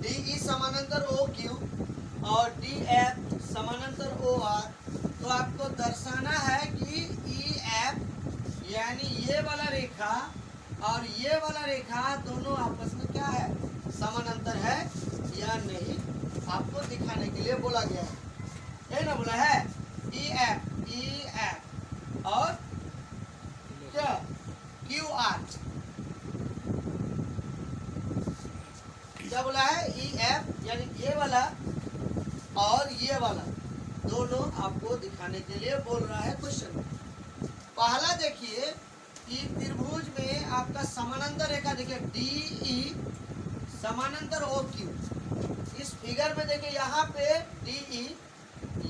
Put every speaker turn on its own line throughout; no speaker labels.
D E समानांतर O Q और D F समानांतर ओ आर, तो आपको दर्शाना है कि ई एफ यानी ये वाला रेखा और ये वाला रेखा दोनों आपस में क्या है, समानांतर है या नहीं, आपको दिखाने के लिए बोला गया है ना, बोला है ई एफ और क्या क्यू आर, क्या बोला है, ई एफ यानी ये वाला और ये वाला दोनों आपको दिखाने के लिए बोल रहा है क्वेश्चन में। पहला देखिए कि त्रिभुज में आपका समानांतर रेखा देखिए डी ई समानांतर ओ क्यू, इस फिगर में देखिए यहाँ पे डी ई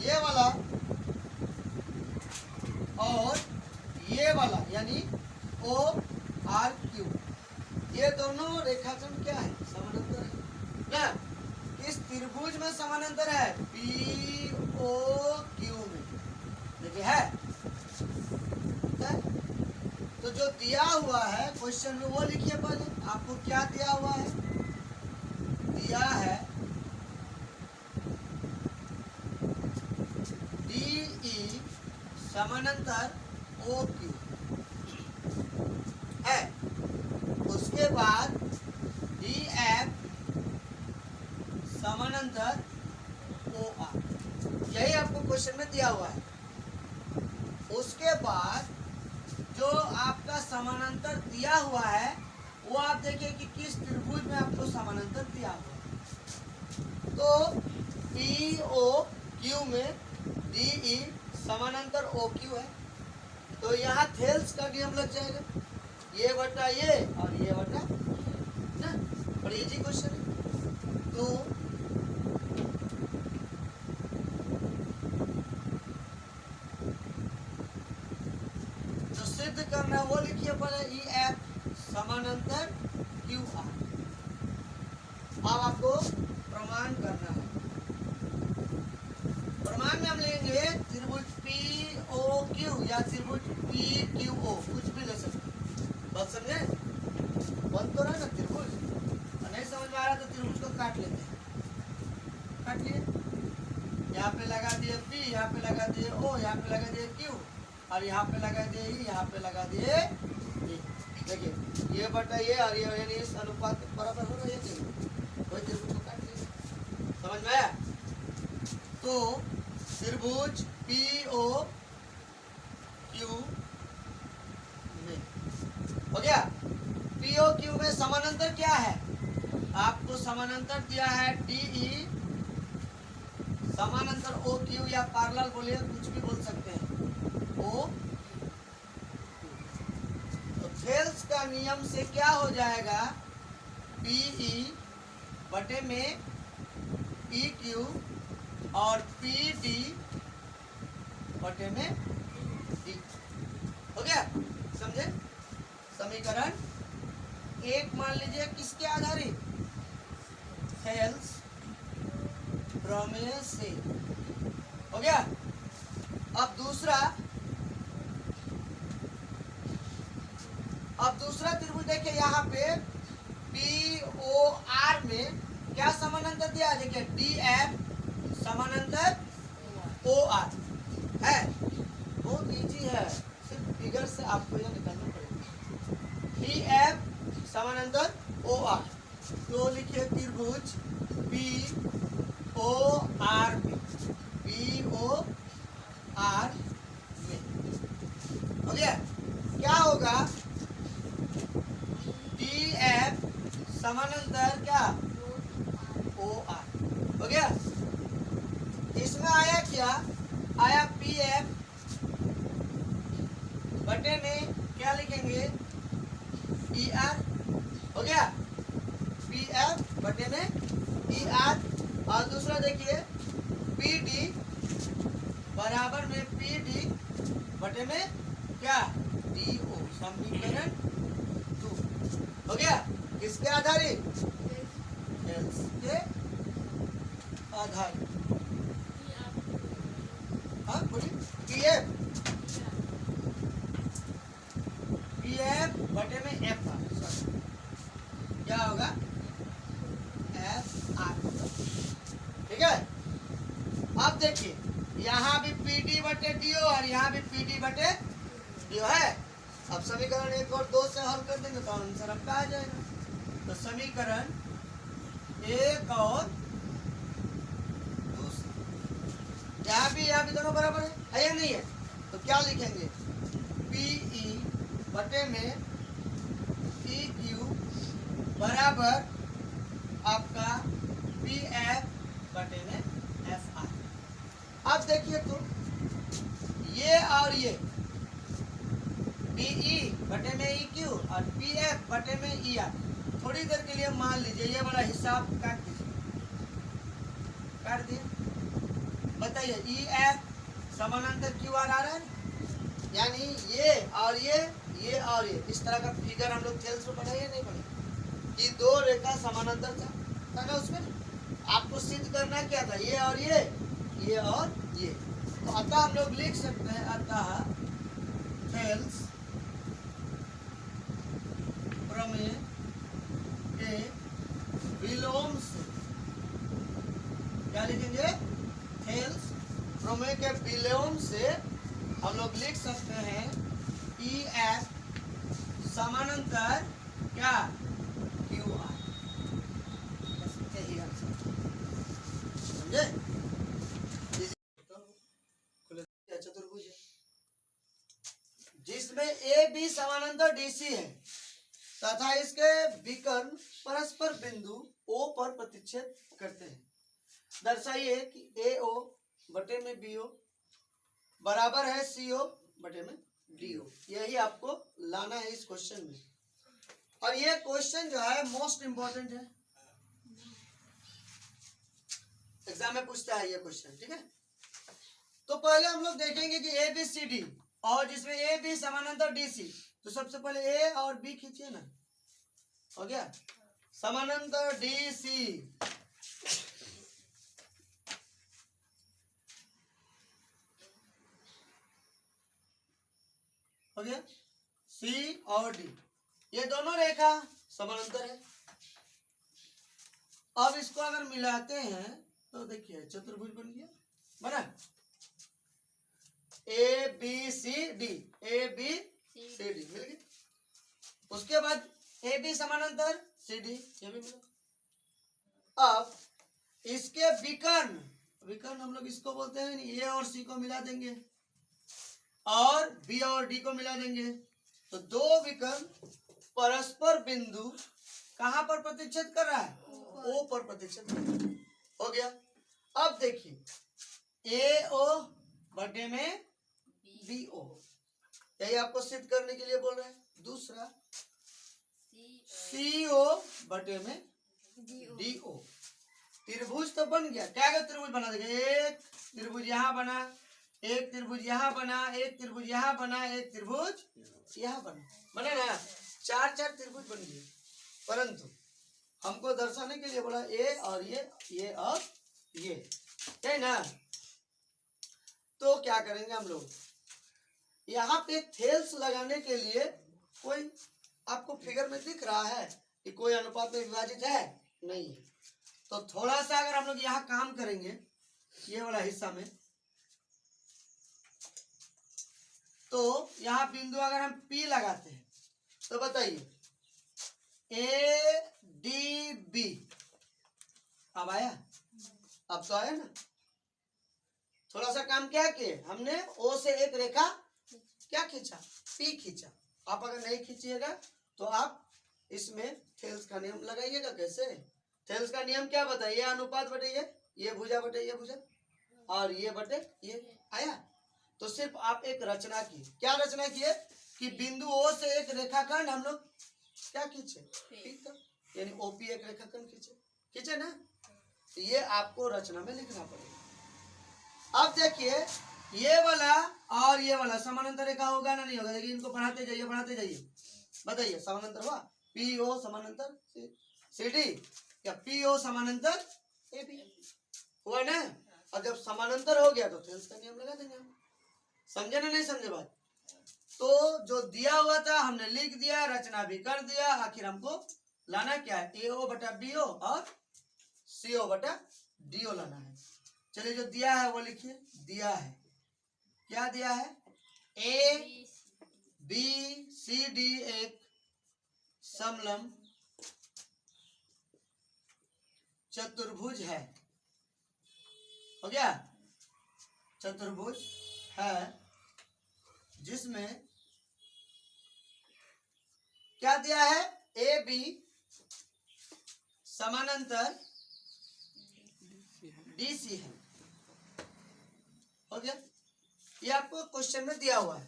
ये वाला और ये वाला यानी ओ आर क्यू, ये दोनों रेखाखंड क्या है, समानांतर है ना। इस त्रिभुज में समानांतर है पी ओ क्यू में, देखिए है। तो जो दिया हुआ है क्वेश्चन में वो लिखिए पहले, आपको क्या दिया हुआ है, दिया है डी ई समानांतर ओ क्यू है, उसके बाद डी एफ समानांतर ओ आर, यही आपको क्वेश्चन में दिया हुआ है। उसके बाद जो आपका समानांतर दिया हुआ है वो आप देखिए कि किस त्रिभुज में आपको समानांतर दिया हुआ है, तो पी ओ क्यू में डी ई समानांतर ओ क्यू है, तो यहाँ थेल्स का नियम लग जाएगा, ये बटा ये और ये बटा ना, बड़ी इजी क्वेश्चन है। तो जो सिद्ध करना है वो लिखिए पहले ई एफ समानांतर क्यू आर। अब आपको प्रमाण करना है, प्रमाण में हम लेंगे त्रिभुज पी ओ क्यू या त्रिभुज पी क्यू ओ, कुछ भी ले सकते, बात समझे, बन तो रहा ना त्रिभुज, नहीं समझ में आ रहा तो त्रिभुज को काट लेते हैं, काट लिए, यहाँ पे लगा दिए पी, यहाँ पे लगा दिए ओ, यहाँ पे लगा दिए क्यू और यहाँ पे लगा दिए ई, यहाँ पे लगा दिए ई। देखिए ये बटा ये और ये यानी इस अनुपात के बराबर हो रहा है, कोई त्रिभुज को काट लिया, समझ में आया। तो त्रिभुज पी ओ क्यू में हो गया, पी ओ क्यू में समानांतर क्या है, आपको समानांतर दिया है डी ई समानांतर ओ क्यू या पैरेलल बोलिए, कुछ भी बोल सकते हैं, ओ। तो थेल्स का नियम से क्या हो जाएगा, पी ई बटे में ई क्यू और पी डी बटे में डी, हो गया, समझे। समीकरण एक मान लीजिए किसके आधारित, थेल्स प्रमेय से, हो गया। अब दूसरा त्रिभुज देखिए, यहाँ पे पी ओ आर में क्या समानांतर दिया है, देखिए डी एफ समानांतर ओ आर है, बहुत इजी है, सिर्फ फिगर से आपको यह निकालना पड़ेगा, डी एफ समानांतर ओ आर, तो लिखिए त्रिभुज पी ओ आर में, पी ओ आर में, हो गया। क्या होगा, डी एफ समानांतर क्या ओ आर, हो गया। इसमें आया क्या, आया पी एफ बटे में क्या लिखेंगे ई आर, हो गया, पी एफ बटे में ई आर, और दूसरा देखिए पी डी बराबर में पी डी बटे में क्या डी ओ, समीकरण 2, हो गया। किसके आधारित, थेल्स के आधारित, हाँ बोलिए, पी एफ बटे में एफ आर, क्या होगा एफ आर, अब देखिए यहाँ भी PD बटे DO और यहाँ भी PD बटे DO है। अब समीकरण 1 और 2 से हल कर देंगे तो आंसर आपका आ जाएगा। तो समीकरण 1 और 2, यहाँ भी दोनों बराबर है या नहीं है? तो क्या लिखेंगे? PE बटे में PQ बराबर आपका PF बटे में FR। अब देखिए तो ये और ये PE बटे में EQ और PF बटे में ER, थोड़ी देर के लिए मान लीजिए ये वाला हिसाब काट दीजिए, काट दिए। बताइए EF समानांतर QR आ रहा है, यानी ये और ये और ये, इस तरह का फिगर हम लोग थेल्स में पढ़े नहीं पढ़े कि दो रेखा समानांतर था ना, उसमें आपको सिद्ध करना क्या था? ये और ये और ये। तो अतः हम लोग लिख सकते हैं अतः थेल्स प्रमेय के विलोम से, क्या लिखेंगे? थेल्स प्रमेय के विलोम से हम लोग लिख सकते हैं EF समानांतर क्या? QR। यही आंसर समझे? चतुर्भुज है जिसमें AB समानांतर DC है तथा इसके विकर्ण परस्पर बिंदु O पर प्रतिच्छेद करते हैं। दर्शाइए कि AO बटे में BO बराबर है CO बटे में DO। यही आपको लाना है इस क्वेश्चन में, और ये क्वेश्चन जो है मोस्ट इंपॉर्टेंट है, एग्जाम में पूछता है ये क्वेश्चन, ठीक है। तो पहले हम लोग देखेंगे कि ABCD और जिसमें AB समानांतर DC, तो सबसे पहले A और B खींचिए ना, हो गया समानांतर DC। हो गया C और D, ये दोनों रेखा समानांतर है। अब इसको अगर मिलाते हैं तो देखिए चतुर्भुज बन गया, बना ABCD, ABCD मिल गया। उसके बाद AB समानांतर CD, ये भी मिला। अब इसके विकर्ण हम लोग इसको बोलते हैं, A और C को मिला देंगे और B और D को मिला देंगे, तो दो विकर्ण परस्पर बिंदु कहां पर प्रतिच्छेद कर रहा है? O पर प्रतिच्छेद कर रहा है। हो गया। अब देखिए AO बटे में BO, यही आपको सिद्ध करने के लिए बोल रहे हैं। दूसरा CO बटे में DO, त्रिभुज तो बन गया। क्या त्रिभुज बना देंगे? एक त्रिभुज यहाँ बना, एक त्रिभुज यहाँ बना, एक त्रिभुज यहाँ बना, एक त्रिभुज यहाँ बना ना, चार त्रिभुज बन गए। परंतु हमको दर्शाने के लिए बोला A और ये और ये, है ना। तो क्या करेंगे हम लोग, यहाँ पे थेल्स लगाने के लिए कोई आपको फिगर में दिख रहा है कि कोई अनुपात में विभाजित है? नहीं है। तो थोड़ा सा अगर हम लोग यहाँ काम करेंगे ये वाला हिस्सा में, तो यहाँ बिंदु अगर हम P लगाते हैं तो बताइए ADB, अब आया? अब तो आया ना। थोड़ा सा काम क्या किए हमने, O से एक रेखा क्या खींचा? P खींचा। आप अगर नहीं खींचिएगा तो आप इसमें थेल्स का नियम लगाइएगा। कैसे? थेल्स का नियम क्या बताइए? अनुपात बटे ये भुजा बटे ये भुजा और ये बटे ये, आया? तो सिर्फ आप एक रचना की, क्या रचना किए कि बिंदु O से एक रेखाखंड हम लोग क्या खींचे? ठीक है, यानी OP एक रेखाखंड खींचे ना। तो ये आपको रचना में लिखना पड़ेगा। अब देखिए ये वाला और ये वाला समानांतर रेखा होगा ना? नहीं होगा। देखिए इनको बढ़ाते जाइए, बताइए समानांतर हुआ? PO समानांतर CD या PO समानांतर AB हुआ ना। और जब समानांतर हो गया तो थेल्स का नियम लगा देंगे हम। समझे ना? नहीं समझे बात? तो जो दिया हुआ था हमने लिख दिया, रचना भी कर दिया, आखिर हमको लाना क्या है? AO बटा BO और CO बटा DO लाना है। चलिए जो दिया है वो लिखिए। दिया है, क्या दिया है? ए बी सी डी एक समलंब चतुर्भुज है। हो गया? चतुर्भुज है जिसमें क्या दिया है? ए बी समानांतर डी सी है। हो गया? ये आपको क्वेश्चन में दिया हुआ है।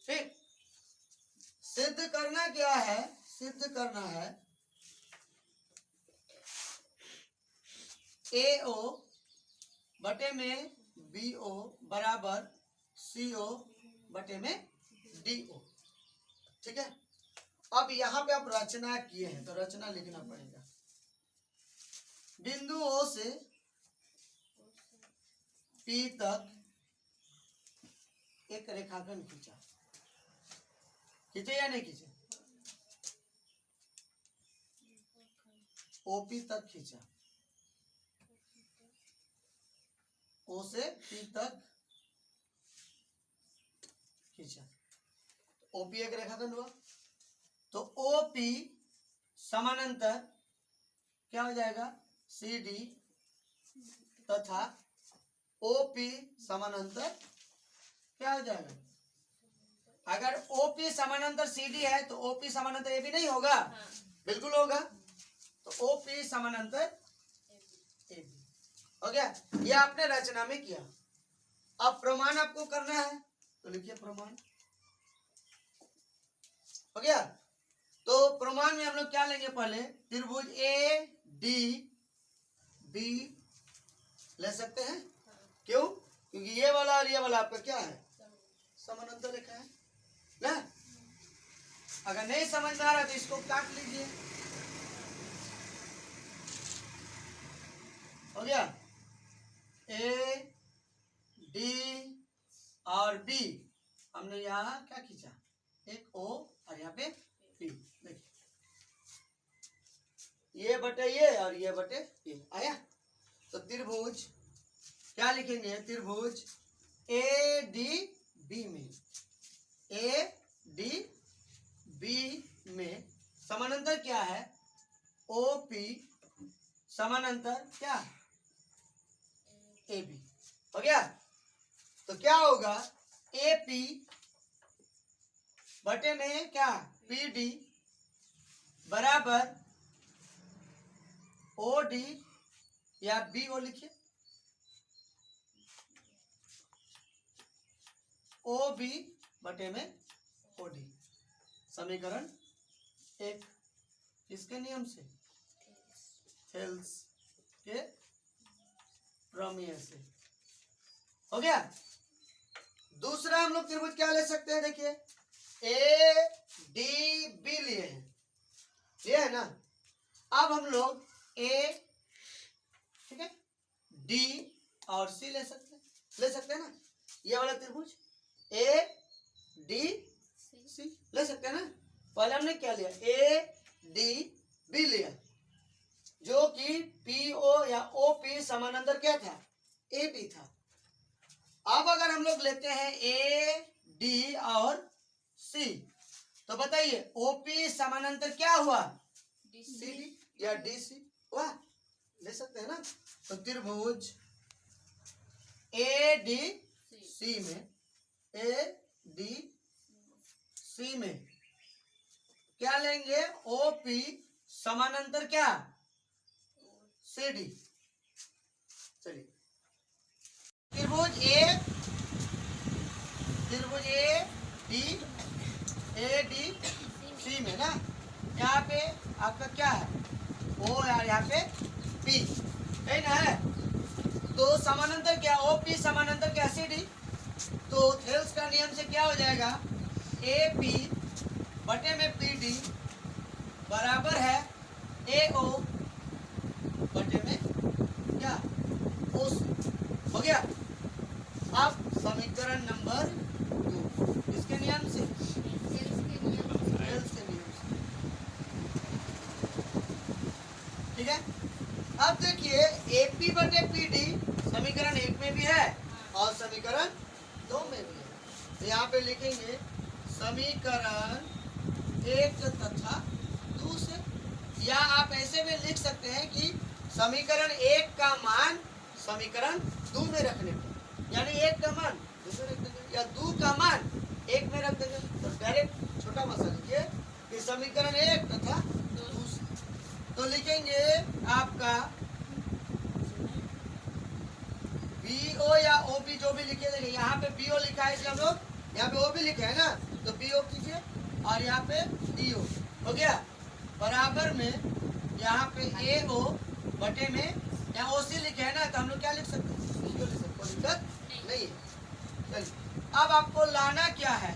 ठीक, सिद्ध करना क्या है? सिद्ध करना है ए ओ बटे में बी ओ बराबर सी ओ बटे में डी ओ। ठीक है, अब यहां पे आप रचना किए हैं तो रचना लिखना पड़ेगा। बिंदु ओ से पी तक एक रेखाखंड खींचा। खींचे या नहीं खींचे? ओपी तक खींचा। ओ से पी तक खींचा। ओपी एक रेखाखंड हुआ तो ओपी समानांतर क्या हो जाएगा? सी डी तथा ओपी समानांतर क्या हो जाएगा? अगर ओपी समानांतर सीडी है तो ओपी समानांतर एबी नहीं होगा? बिल्कुल होगा। तो ओपी समानांतर एबी हो गया। ये आपने रचना में किया। अब प्रमाण आपको करना है तो लिखिए प्रमाण। हो गया? तो प्रमाण में हम लोग क्या लेंगे? पहले त्रिभुज ए डी बी ले सकते हैं। क्यों? क्योंकि ये वाला और ये वाला आपका क्या है? समानांतर रेखा है ना। अगर नहीं समझ में आ रहा तो इसको काट लीजिए। हो गया? ए डी और बी हमने यहाँ क्या खींचा? एक ओ और यहाँ पे पी। देखिए ये बटे ये और ये बटे ये आया। तो त्रिभुज क्या लिखेंगे? त्रिभुज ए डी बी में, ए डी बी में समानांतर क्या है? ओ पी समानांतर क्या? A B. हो गया? तो क्या होगा? ए पी बटे में क्या? पी डी बराबर ओ डी या बी ओ लिखिए। ओ बी बटे में ओ डी। समीकरण एक किसके नियम से? थेल्स के प्रमेय से। हो गया? दूसरा हम लोग त्रिभुज क्या ले सकते हैं? देखिए ए डी बी लिए हैं, ये है ना। अब हम लोग ए, ठीक है, डी और सी ले सकते हैं ना। ये वाला त्रिभुज ए डी सी ले सकते हैं ना। पहले हमने क्या लिया? ए डी बी लिया जो कि पी ओ या ओ पी समानांतर क्या था? ए बी था। अब अगर हम लोग लेते हैं ए डी और सी तो बताइए ओपी समानांतर क्या हुआ? सी डी या डी सी हुआ। ले सकते हैं ना। तो त्रिभुज ए डी सी में, ए डी सी में क्या लेंगे? ओपी समानांतर क्या? C D. चलिए त्रिभुज ए डी सी में ना, यहाँ पे आपका क्या है? ओ और यहाँ पे पी है ना है। तो समानांतर क्या? ओ पी समानांतर क्या? C D. तो थेल्स का नियम से क्या हो जाएगा? ए पी बटे में पी डी बराबर है ए ओ बटे में क्या? ओ सी। हो गया? अब समीकरण नंबर 2 किसके नियम से? थेल्स के नियम से। ठीक है? अब देखिए ए पी बटे पी डी समीकरण 1 में भी है और समीकरण 2 में भी है। तो यहाँ पे लिखेंगे समीकरण 1 तथा 2 से, या आप ऐसे में लिख सकते हैं कि समीकरण 1 का मान समीकरण 2 में रखने पर, यानी 1 का मान 2 में रख देंगे या 2 का मान 1 में रख देंगे। तो डायरेक्ट छोटा मसला लिखिए कि समीकरण 1 तथा 2 से। तो लिखेंगे आपका BO या OB जो भी लिखे देंगे, यहाँ पे BO लिखा है इसलिए हम लोग यहाँ पे OB लिखे है ना, तो BO कीजिए और यहाँ पे DO हो गया, बराबर में यहाँ पे AO बटे में यहाँ OC लिखे है ना, तो हम लोग क्या लिख सकते हैं, BO लिख सकते हैं, कोई दिक्कत नहीं है। चलिए अब आपको लाना क्या है,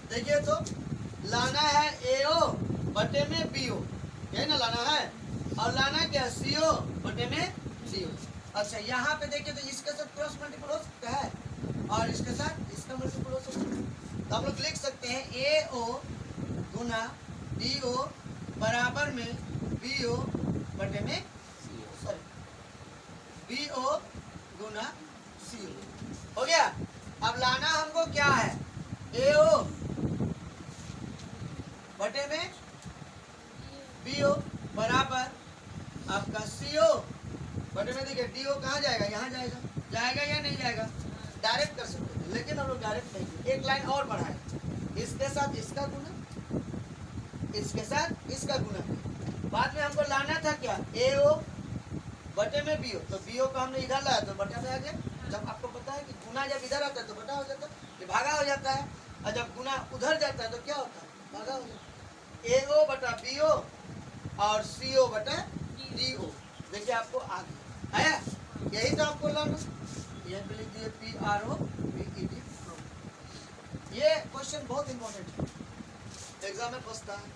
देखिए तो लाना है AO बटे में BO, यही ना लाना है, और लाना क्या CO बटे में DO। अच्छा यहाँ पे देखिए तो इसके साथ क्रॉस मल्टीपल हो सकता है और इसके साथ इसका मल्टीपल हो सकता है, तो हम लोग लिख सकते हैं AO गुना DO बराबर में BO बटे में सॉरी BO गुना CO हो गया। अब लाना हमको क्या है, AO बटे में BO बराबर आपका CO बटे में, देखिए DO कहाँ जाएगा, यहाँ जाएगा, जाएगा या नहीं जाएगा, डायरेक्ट कर सकते हैं, लेकिन हम लोग डायरेक्ट नहीं, एक लाइन और बढ़ाए, इसके साथ इसका गुना, इसके साथ इसका गुना। बाद में हमको लाना था क्या, AO बटे में BO, तो BO को हमने इधर लाया तो बटा में आ गया। जब आपको पता है कि गुना जब इधर आता है तो बटा हो जाता है, ये भागा हो जाता है, और जब गुना उधर जाता है तो क्या होता है, भागा हो जाता है। AO बटा BO और CO बटा DO, देखिए आपको आ गया है, यही तो आपको लाना, यह पे लिख दिए PROVED। ये क्वेश्चन बहुत इंपॉर्टेंट है, एग्जाम में फंसता है।